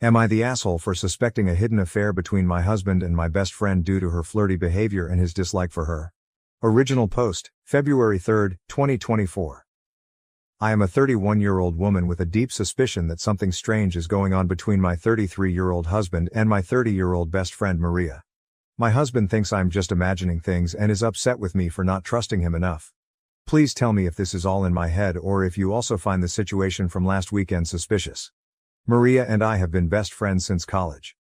Am I the asshole for suspecting a hidden affair between my husband and my best friend due to her flirty behavior and his dislike for her? Original post, February 3, 2024. I am a 31-year-old woman with a deep suspicion that something strange is going on between my 33-year-old husband and my 30-year-old best friend Maria. My husband thinks I'm just imagining things and is upset with me for not trusting him enough. Please tell me if this is all in my head or if you also find the situation from last weekend suspicious. Maria and I have been best friends since college.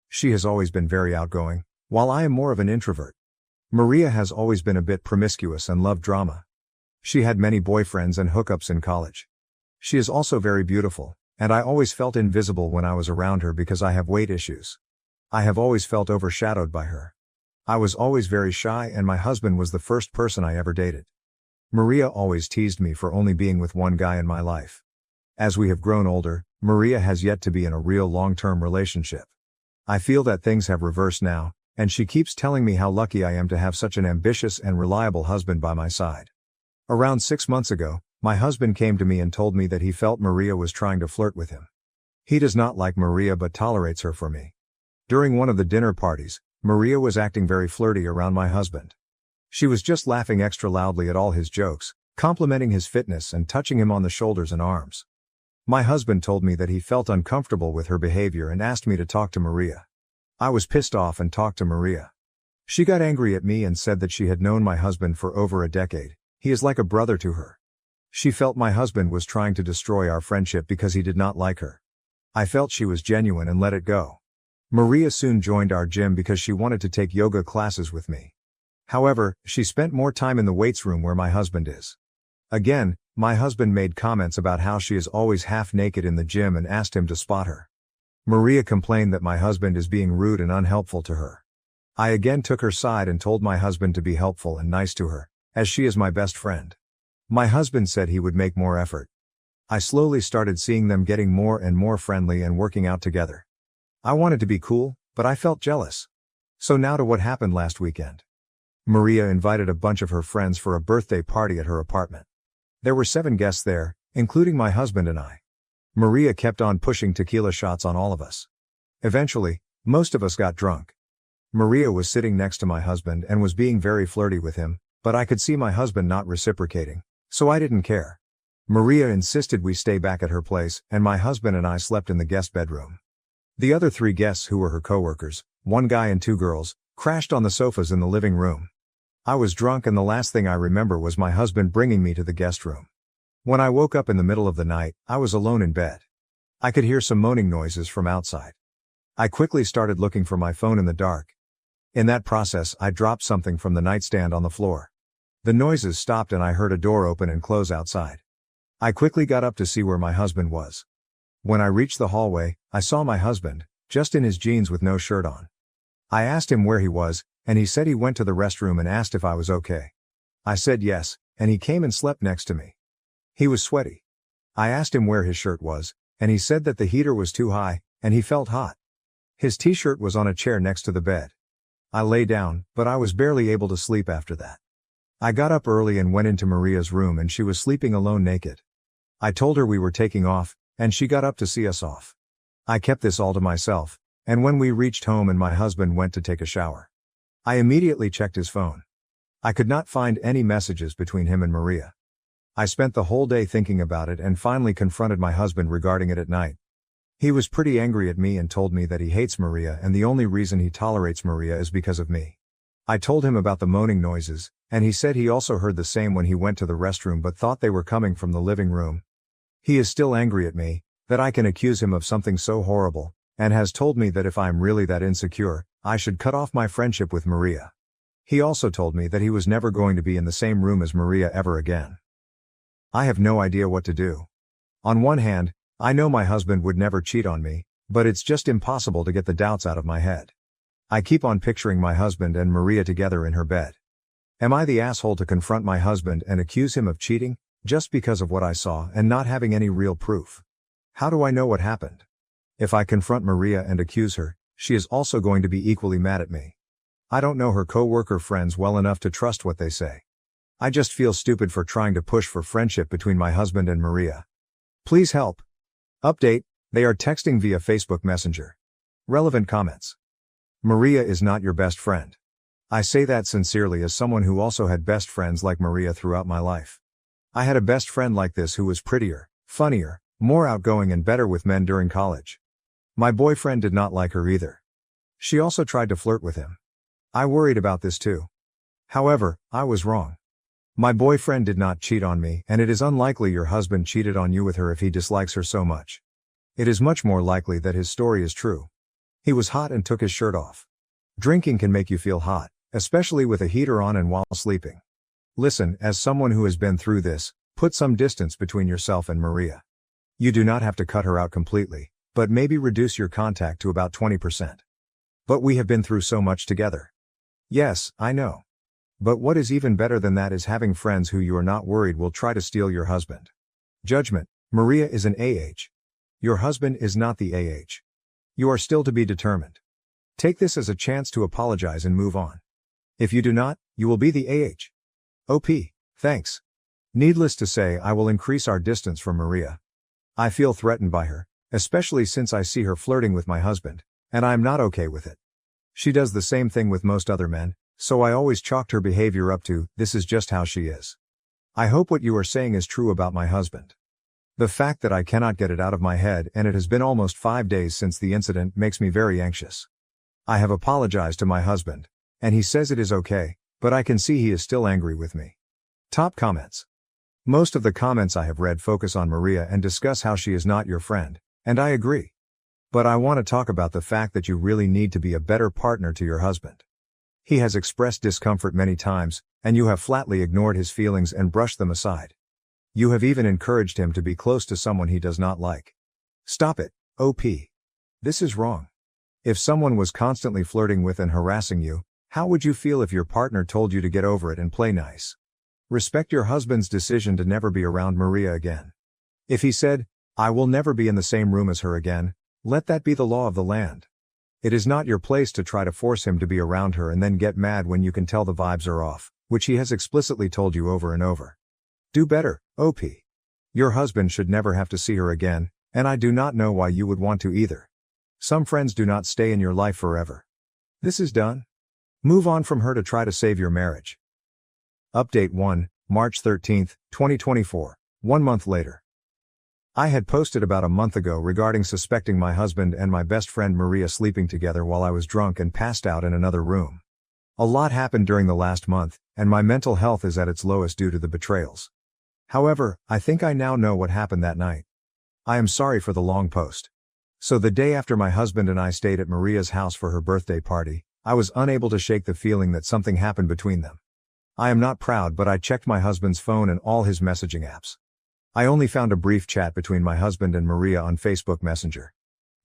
She has always been very outgoing, while I am more of an introvert. Maria has always been a bit promiscuous and loved drama. She had many boyfriends and hookups in college. She is also very beautiful, and I always felt invisible when I was around her because I have weight issues. I have always felt overshadowed by her. I was always very shy and my husband was the first person I ever dated. Maria always teased me for only being with one guy in my life. As we have grown older, Maria has yet to be in a real long-term relationship. I feel that things have reversed now, and she keeps telling me how lucky I am to have such an ambitious and reliable husband by my side. Around 6 months ago, my husband came to me and told me that he felt Maria was trying to flirt with him. He does not like Maria but tolerates her for me. During one of the dinner parties, Maria was acting very flirty around my husband. She was just laughing extra loudly at all his jokes, complimenting his fitness and touching him on the shoulders and arms. My husband told me that he felt uncomfortable with her behavior and asked me to talk to Maria. I was pissed off and talked to Maria. She got angry at me and said that she had known my husband for over a decade. He is like a brother to her. She felt my husband was trying to destroy our friendship because he did not like her. I felt she was genuine and let it go. Maria soon joined our gym because she wanted to take yoga classes with me. However, she spent more time in the weights room where my husband is. Again, my husband made comments about how she is always half naked in the gym and asked him to spot her. Maria complained that my husband is being rude and unhelpful to her. I again took her side and told my husband to be helpful and nice to her, as she is my best friend. My husband said he would make more effort. I slowly started seeing them getting more and more friendly and working out together. I wanted to be cool, but I felt jealous. So now to what happened last weekend. Maria invited a bunch of her friends for a birthday party at her apartment. There were 7 guests there, including my husband and I. Maria kept on pushing tequila shots on all of us. Eventually, most of us got drunk. Maria was sitting next to my husband and was being very flirty with him, but I could see my husband not reciprocating, so I didn't care. Maria insisted we stay back at her place, and my husband and I slept in the guest bedroom. The other 3 guests who were her coworkers, 1 guy and 2 girls, crashed on the sofas in the living room. I was drunk and the last thing I remember was my husband bringing me to the guest room. When I woke up in the middle of the night, I was alone in bed. I could hear some moaning noises from outside. I quickly started looking for my phone in the dark. In that process, I dropped something from the nightstand on the floor. The noises stopped and I heard a door open and close outside. I quickly got up to see where my husband was. When I reached the hallway, I saw my husband, just in his jeans with no shirt on. I asked him where he was, and he said he went to the restroom and asked if I was okay. I said yes, and he came and slept next to me. He was sweaty. I asked him where his shirt was, and he said that the heater was too high, and he felt hot. His t-shirt was on a chair next to the bed. I lay down, but I was barely able to sleep after that. I got up early and went into Maria's room and she was sleeping alone naked. I told her we were taking off, and she got up to see us off. I kept this all to myself, and when we reached home and my husband went to take a shower, I immediately checked his phone. I could not find any messages between him and Maria. I spent the whole day thinking about it and finally confronted my husband regarding it at night. He was pretty angry at me and told me that he hates Maria and the only reason he tolerates Maria is because of me. I told him about the moaning noises, and he said he also heard the same when he went to the restroom but thought they were coming from the living room. He is still angry at me, that I can accuse him of something so horrible, and has told me that if I'm really that insecure, I should cut off my friendship with Maria. He also told me that he was never going to be in the same room as Maria ever again. I have no idea what to do. On one hand, I know my husband would never cheat on me, but it's just impossible to get the doubts out of my head. I keep on picturing my husband and Maria together in her bed. Am I the asshole to confront my husband and accuse him of cheating, just because of what I saw and not having any real proof? How do I know what happened? If I confront Maria and accuse her, she is also going to be equally mad at me. I don't know her co-worker friends well enough to trust what they say. I just feel stupid for trying to push for friendship between my husband and Maria. Please help. Update: They are texting via Facebook Messenger. Relevant comments. Maria is not your best friend. I say that sincerely as someone who also had best friends like Maria throughout my life. I had a best friend like this who was prettier, funnier, more outgoing and better with men during college. My boyfriend did not like her either. She also tried to flirt with him. I worried about this too. However, I was wrong. My boyfriend did not cheat on me, and it is unlikely your husband cheated on you with her if he dislikes her so much. It is much more likely that his story is true. He was hot and took his shirt off. Drinking can make you feel hot, especially with a heater on and while sleeping. Listen, as someone who has been through this, put some distance between yourself and Maria. You do not have to cut her out completely, but maybe reduce your contact to about 20%. But we have been through so much together. Yes, I know. But what is even better than that is having friends who you are not worried will try to steal your husband. Judgment. Maria is an AH. Your husband is not the AH. You are still to be determined. Take this as a chance to apologize and move on. If you do not, you will be the AH. OP. Thanks. Needless to say, I will increase our distance from Maria. I feel threatened by her, especially since I see her flirting with my husband, and I am not okay with it. She does the same thing with most other men, so I always chalked her behavior up to, this is just how she is. I hope what you are saying is true about my husband. The fact that I cannot get it out of my head and it has been almost 5 days since the incident makes me very anxious. I have apologized to my husband, and he says it is okay, but I can see he is still angry with me. Top comments. Most of the comments I have read focus on Maria and discuss how she is not your friend, and I agree. But I want to talk about the fact that you really need to be a better partner to your husband. He has expressed discomfort many times, and you have flatly ignored his feelings and brushed them aside. You have even encouraged him to be close to someone he does not like. Stop it, OP. This is wrong. If someone was constantly flirting with and harassing you, how would you feel if your partner told you to get over it and play nice? Respect your husband's decision to never be around Maria again. If he said, I will never be in the same room as her again, let that be the law of the land. It is not your place to try to force him to be around her and then get mad when you can tell the vibes are off, which he has explicitly told you over and over. Do better, OP. Your husband should never have to see her again, and I do not know why you would want to either. Some friends do not stay in your life forever. This is done. Move on from her to try to save your marriage. Update 1, March 13, 2024, 1 month later. I had posted about a month ago regarding suspecting my husband and my best friend Maria sleeping together while I was drunk and passed out in another room. A lot happened during the last month, and my mental health is at its lowest due to the betrayals. However, I think I now know what happened that night. I am sorry for the long post. So the day after my husband and I stayed at Maria's house for her birthday party, I was unable to shake the feeling that something happened between them. I am not proud, but I checked my husband's phone and all his messaging apps. I only found a brief chat between my husband and Maria on Facebook Messenger.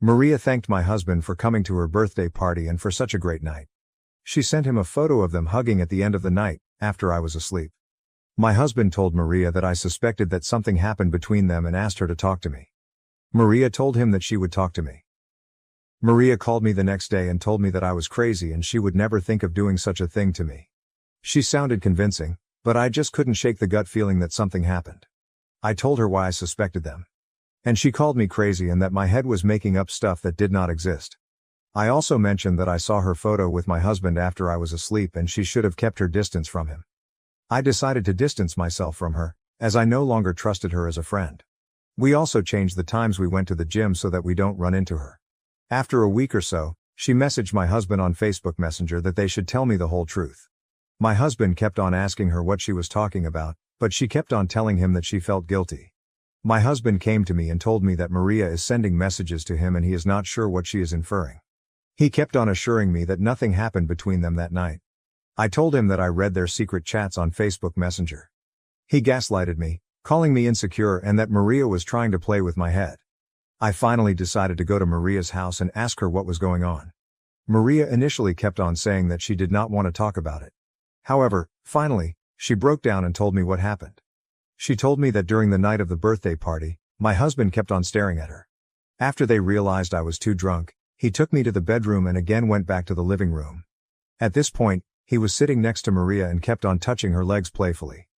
Maria thanked my husband for coming to her birthday party and for such a great night. She sent him a photo of them hugging at the end of the night, after I was asleep. My husband told Maria that I suspected that something happened between them and asked her to talk to me. Maria told him that she would talk to me. Maria called me the next day and told me that I was crazy and she would never think of doing such a thing to me. She sounded convincing, but I just couldn't shake the gut feeling that something happened. I told her why I suspected them. And she called me crazy and that my head was making up stuff that did not exist. I also mentioned that I saw her photo with my husband after I was asleep and she should have kept her distance from him. I decided to distance myself from her, as I no longer trusted her as a friend. We also changed the times we went to the gym so that we don't run into her. After a week or so, she messaged my husband on Facebook Messenger that they should tell me the whole truth. My husband kept on asking her what she was talking about, but she kept on telling him that she felt guilty. My husband came to me and told me that Maria is sending messages to him and he is not sure what she is inferring. He kept on assuring me that nothing happened between them that night. I told him that I read their secret chats on Facebook Messenger. He gaslighted me, calling me insecure and that Maria was trying to play with my head. I finally decided to go to Maria's house and ask her what was going on. Maria initially kept on saying that she did not want to talk about it. However, finally, she broke down and told me what happened. She told me that during the night of the birthday party, my husband kept on staring at her. After they realized I was too drunk, he took me to the bedroom and again went back to the living room. At this point, he was sitting next to Maria and kept on touching her legs playfully.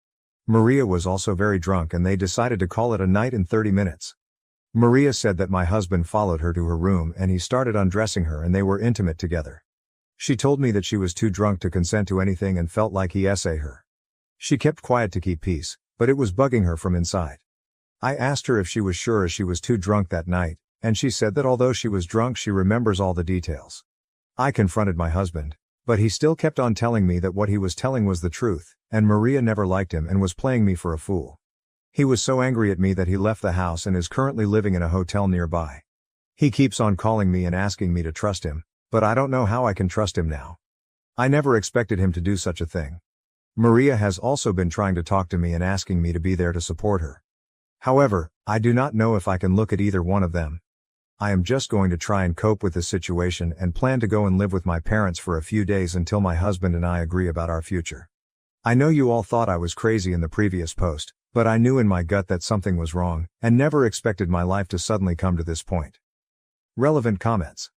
Maria was also very drunk and they decided to call it a night in 30 minutes. Maria said that my husband followed her to her room and he started undressing her and they were intimate together. She told me that she was too drunk to consent to anything and felt like he essayed her. She kept quiet to keep peace, but it was bugging her from inside. I asked her if she was sure as she was too drunk that night, and she said that although she was drunk she remembers all the details. I confronted my husband, but he still kept on telling me that what he was telling was the truth, and Maria never liked him and was playing me for a fool. He was so angry at me that he left the house and is currently living in a hotel nearby. He keeps on calling me and asking me to trust him, but I don't know how I can trust him now. I never expected him to do such a thing. Maria has also been trying to talk to me and asking me to be there to support her. However, I do not know if I can look at either one of them. I am just going to try and cope with this situation and plan to go and live with my parents for a few days until my husband and I agree about our future. I know you all thought I was crazy in the previous post, but I knew in my gut that something was wrong, and never expected my life to suddenly come to this point. Relevant comments.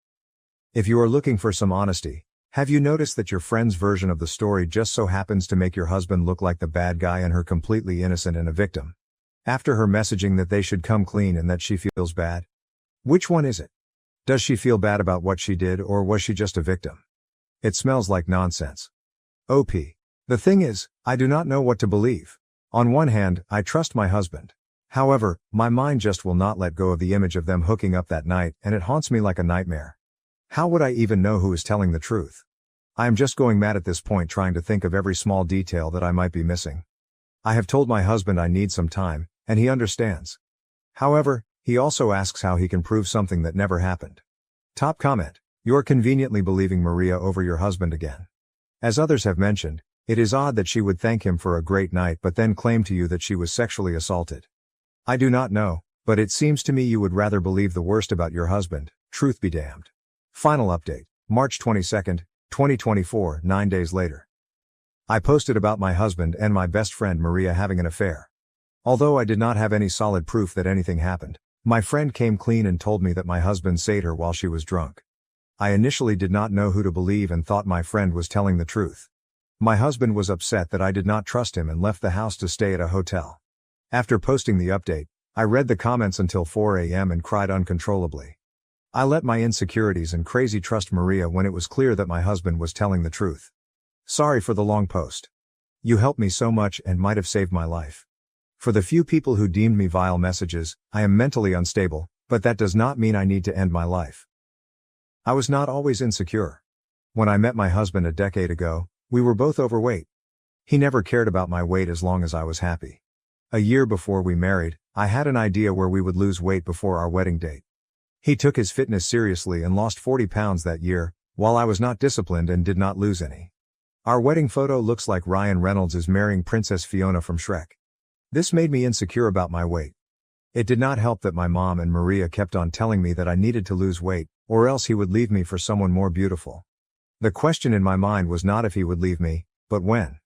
If you are looking for some honesty, have you noticed that your friend's version of the story just so happens to make your husband look like the bad guy and her completely innocent and a victim? After her messaging that they should come clean and that she feels bad? Which one is it? Does she feel bad about what she did or was she just a victim? It smells like nonsense. OP. The thing is, I do not know what to believe. On one hand, I trust my husband. However, my mind just will not let go of the image of them hooking up that night and it haunts me like a nightmare. How would I even know who is telling the truth? I am just going mad at this point trying to think of every small detail that I might be missing. I have told my husband I need some time, and he understands. However, he also asks how he can prove something that never happened. Top comment. You're conveniently believing Maria over your husband again. As others have mentioned, it is odd that she would thank him for a great night but then claim to you that she was sexually assaulted. I do not know, but it seems to me you would rather believe the worst about your husband, truth be damned. Final update, March 22, 2024, 9 days later. I posted about my husband and my best friend Maria having an affair. Although I did not have any solid proof that anything happened, my friend came clean and told me that my husband saved her while she was drunk. I initially did not know who to believe and thought my friend was telling the truth. My husband was upset that I did not trust him and left the house to stay at a hotel. After posting the update, I read the comments until 4 a.m. and cried uncontrollably. I let my insecurities and crazy trust Maria when it was clear that my husband was telling the truth. Sorry for the long post. You helped me so much and might have saved my life. For the few people who deemed me vile messages, I am mentally unstable, but that does not mean I need to end my life. I was not always insecure. When I met my husband a decade ago, we were both overweight. He never cared about my weight as long as I was happy. A year before we married, I had an idea where we would lose weight before our wedding date. He took his fitness seriously and lost 40 pounds that year, while I was not disciplined and did not lose any. Our wedding photo looks like Ryan Reynolds is marrying Princess Fiona from Shrek. This made me insecure about my weight. It did not help that my mom and Maria kept on telling me that I needed to lose weight, or else he would leave me for someone more beautiful. The question in my mind was not if he would leave me, but when.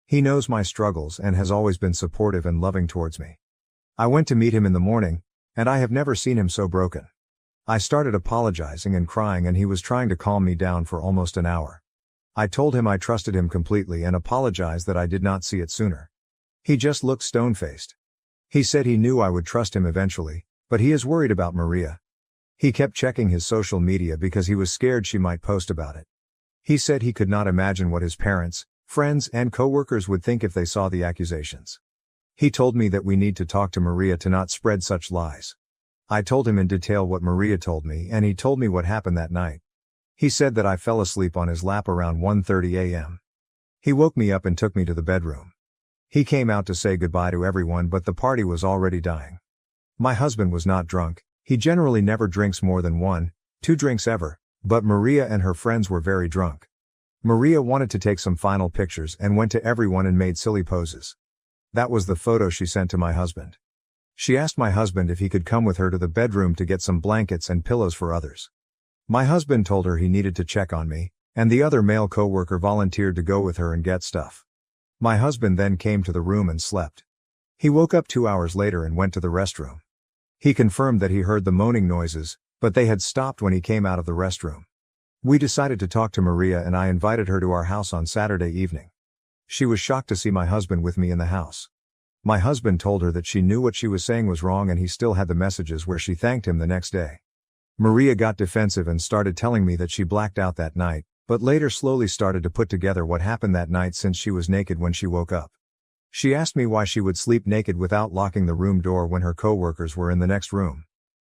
He knows my struggles and has always been supportive and loving towards me. I went to meet him in the morning, and I have never seen him so broken. I started apologizing and crying and he was trying to calm me down for almost an hour. I told him I trusted him completely and apologized that I did not see it sooner. He just looked stone-faced. He said he knew I would trust him eventually, but he is worried about Maria. He kept checking his social media because he was scared she might post about it. He said he could not imagine what his parents, friends, and co-workers would think if they saw the accusations. He told me that we need to talk to Maria to not spread such lies. I told him in detail what Maria told me and he told me what happened that night. He said that I fell asleep on his lap around 1:30 a.m. He woke me up and took me to the bedroom. He came out to say goodbye to everyone but the party was already dying. My husband was not drunk, he generally never drinks more than 1-2 drinks ever, but Maria and her friends were very drunk. Maria wanted to take some final pictures and went to everyone and made silly poses. That was the photo she sent to my husband. She asked my husband if he could come with her to the bedroom to get some blankets and pillows for others. My husband told her he needed to check on me, and the other male co-worker volunteered to go with her and get stuff. My husband then came to the room and slept. He woke up 2 hours later and went to the restroom. He confirmed that he heard the moaning noises, but they had stopped when he came out of the restroom. We decided to talk to Maria and I invited her to our house on Saturday evening. She was shocked to see my husband with me in the house. My husband told her that she knew what she was saying was wrong and he still had the messages where she thanked him the next day. Maria got defensive and started telling me that she blacked out that night, but later slowly started to put together what happened that night since she was naked when she woke up. She asked me why she would sleep naked without locking the room door when her co-workers were in the next room.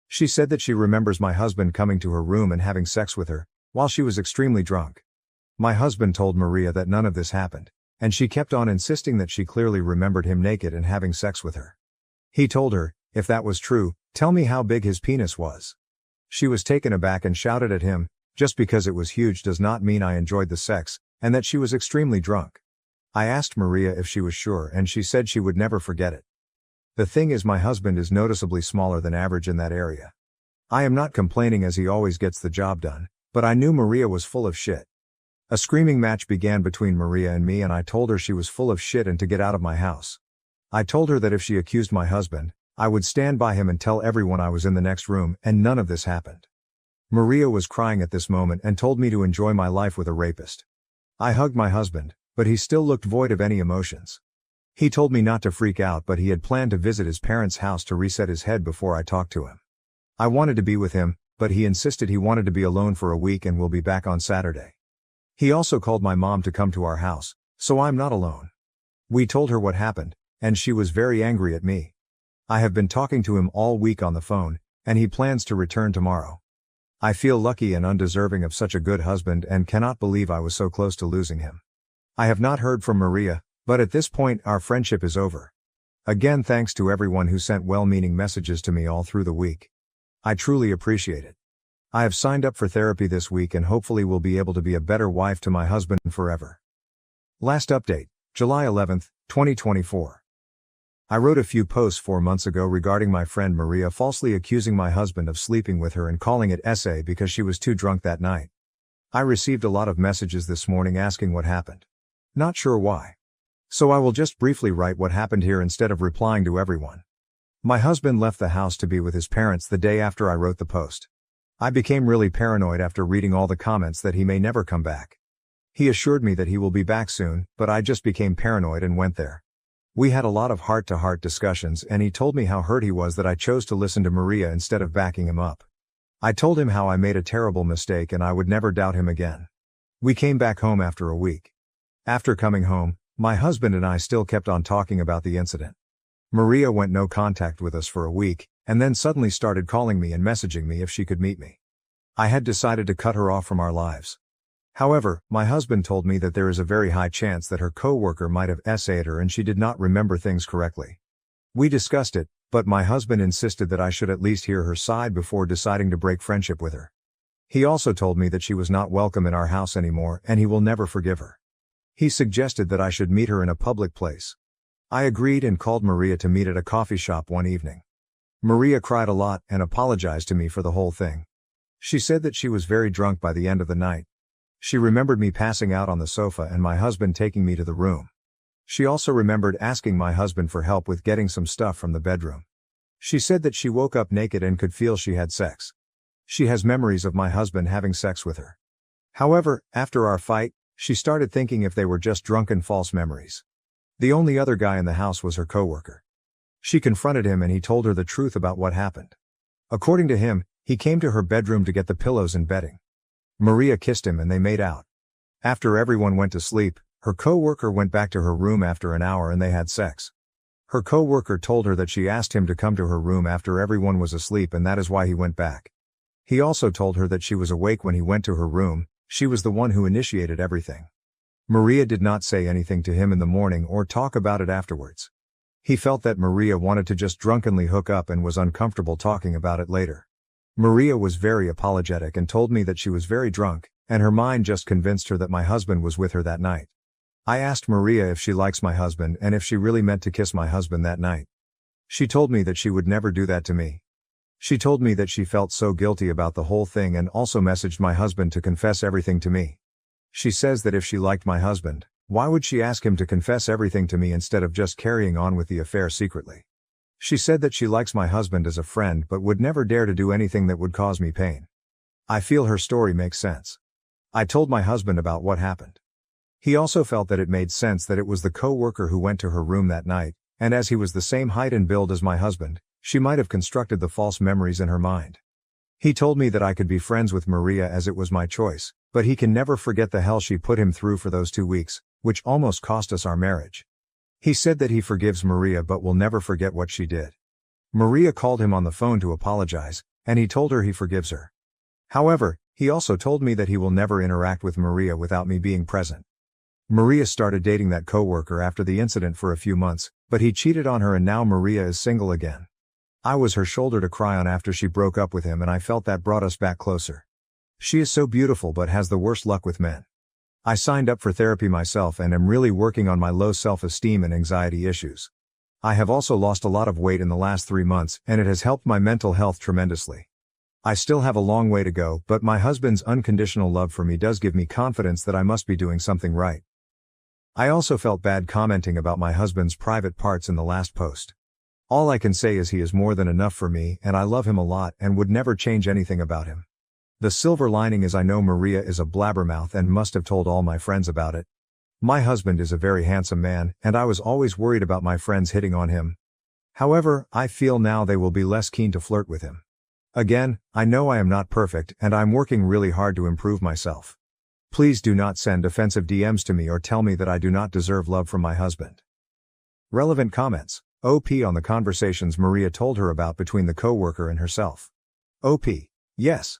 She said that she remembers my husband coming to her room and having sex with her, while she was extremely drunk. My husband told Maria that none of this happened, and she kept on insisting that she clearly remembered him naked and having sex with her. He told her, if that was true, tell me how big his penis was. She was taken aback and shouted at him, just because it was huge does not mean I enjoyed the sex, and that she was extremely drunk. I asked Maria if she was sure and she said she would never forget it. The thing is, my husband is noticeably smaller than average in that area. I am not complaining as he always gets the job done, but I knew Maria was full of shit. A screaming match began between Maria and me and I told her she was full of shit and to get out of my house. I told her that if she accused my husband, I would stand by him and tell everyone I was in the next room, and none of this happened. Maria was crying at this moment and told me to enjoy my life with a rapist. I hugged my husband, but he still looked void of any emotions. He told me not to freak out, but he had planned to visit his parents' house to reset his head before I talked to him. I wanted to be with him, but he insisted he wanted to be alone for a week and will be back on Saturday. He also called my mom to come to our house, so I'm not alone. We told her what happened, and she was very angry at me. I have been talking to him all week on the phone, and he plans to return tomorrow. I feel lucky and undeserving of such a good husband and cannot believe I was so close to losing him. I have not heard from Maria, but at this point our friendship is over. Again, thanks to everyone who sent well-meaning messages to me all through the week. I truly appreciate it. I have signed up for therapy this week and hopefully will be able to be a better wife to my husband forever. Last update, July 11th, 2024. I wrote a few posts 4 months ago regarding my friend Maria falsely accusing my husband of sleeping with her and calling it essay because she was too drunk that night. I received a lot of messages this morning asking what happened. Not sure why. So I will just briefly write what happened here instead of replying to everyone. My husband left the house to be with his parents the day after I wrote the post. I became really paranoid after reading all the comments that he may never come back. He assured me that he will be back soon, but I just became paranoid and went there. We had a lot of heart-to-heart discussions and he told me how hurt he was that I chose to listen to Maria instead of backing him up. I told him how I made a terrible mistake and I would never doubt him again. We came back home after a week. After coming home, my husband and I still kept on talking about the incident. Maria went no contact with us for a week, and then suddenly started calling me and messaging me if she could meet me. I had decided to cut her off from our lives. However, my husband told me that there is a very high chance that her co-worker might have essayed her and she did not remember things correctly. We discussed it, but my husband insisted that I should at least hear her side before deciding to break friendship with her. He also told me that she was not welcome in our house anymore and he will never forgive her. He suggested that I should meet her in a public place. I agreed and called Maria to meet at a coffee shop one evening. Maria cried a lot and apologized to me for the whole thing. She said that she was very drunk by the end of the night. She remembered me passing out on the sofa and my husband taking me to the room. She also remembered asking my husband for help with getting some stuff from the bedroom. She said that she woke up naked and could feel she had sex. She has memories of my husband having sex with her. However, after our fight, she started thinking if they were just drunken false memories. The only other guy in the house was her coworker. She confronted him and he told her the truth about what happened. According to him, he came to her bedroom to get the pillows and bedding. Maria kissed him and they made out. After everyone went to sleep, her co-worker went back to her room after an hour and they had sex. Her co-worker told her that she asked him to come to her room after everyone was asleep and that is why he went back. He also told her that she was awake when he went to her room, she was the one who initiated everything. Maria did not say anything to him in the morning or talk about it afterwards. He felt that Maria wanted to just drunkenly hook up and was uncomfortable talking about it later. Maria was very apologetic and told me that she was very drunk, and her mind just convinced her that my husband was with her that night. I asked Maria if she likes my husband and if she really meant to kiss my husband that night. She told me that she would never do that to me. She told me that she felt so guilty about the whole thing and also messaged my husband to confess everything to me. She says that if she liked my husband, why would she ask him to confess everything to me instead of just carrying on with the affair secretly? She said that she likes my husband as a friend but would never dare to do anything that would cause me pain. I feel her story makes sense. I told my husband about what happened. He also felt that it made sense that it was the co-worker who went to her room that night, And as he was the same height and build as my husband, she might have constructed the false memories in her mind. He told me that I could be friends with Maria as it was my choice, but he can never forget the hell she put him through for those 2 weeks, which almost cost us our marriage. He said that he forgives Maria but will never forget what she did. Maria called him on the phone to apologize, and he told her he forgives her. However, he also told me that he will never interact with Maria without me being present. Maria started dating that coworker after the incident for a few months, but he cheated on her and now Maria is single again. I was her shoulder to cry on after she broke up with him and I felt that brought us back closer. She is so beautiful but has the worst luck with men. I signed up for therapy myself and am really working on my low self-esteem and anxiety issues. I have also lost a lot of weight in the last 3 months and it has helped my mental health tremendously. I still have a long way to go, but my husband's unconditional love for me does give me confidence that I must be doing something right. I also felt bad commenting about my husband's private parts in the last post. All I can say is he is more than enough for me and I love him a lot and would never change anything about him. The silver lining is I know Maria is a blabbermouth and must have told all my friends about it. My husband is a very handsome man and I was always worried about my friends hitting on him. However, I feel now they will be less keen to flirt with him. Again, I know I am not perfect and I'm working really hard to improve myself. Please do not send offensive DMs to me or tell me that I do not deserve love from my husband. Relevant comments. OP on the conversations Maria told her about between the coworker and herself. OP. Yes.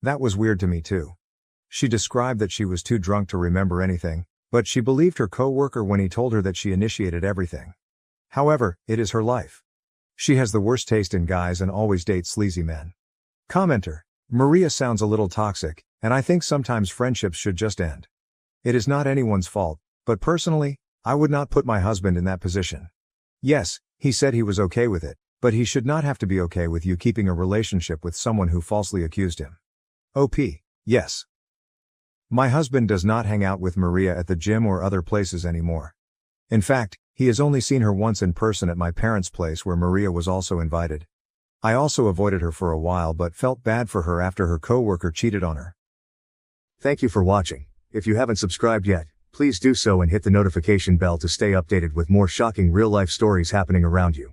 That was weird to me too. She described that she was too drunk to remember anything, but she believed her coworker when he told her that she initiated everything. However, it is her life. She has the worst taste in guys and always dates sleazy men. Commenter. Maria sounds a little toxic, and I think sometimes friendships should just end. It is not anyone's fault, but personally, I would not put my husband in that position. Yes, he said he was okay with it, but he should not have to be okay with you keeping a relationship with someone who falsely accused him. OP. Yes. My husband does not hang out with Maria at the gym or other places anymore. In fact, he has only seen her once in person at my parents' place where Maria was also invited. I also avoided her for a while but felt bad for her after her coworker cheated on her. Thank you for watching. If you haven't subscribed yet, please do so and hit the notification bell to stay updated with more shocking real-life stories happening around you.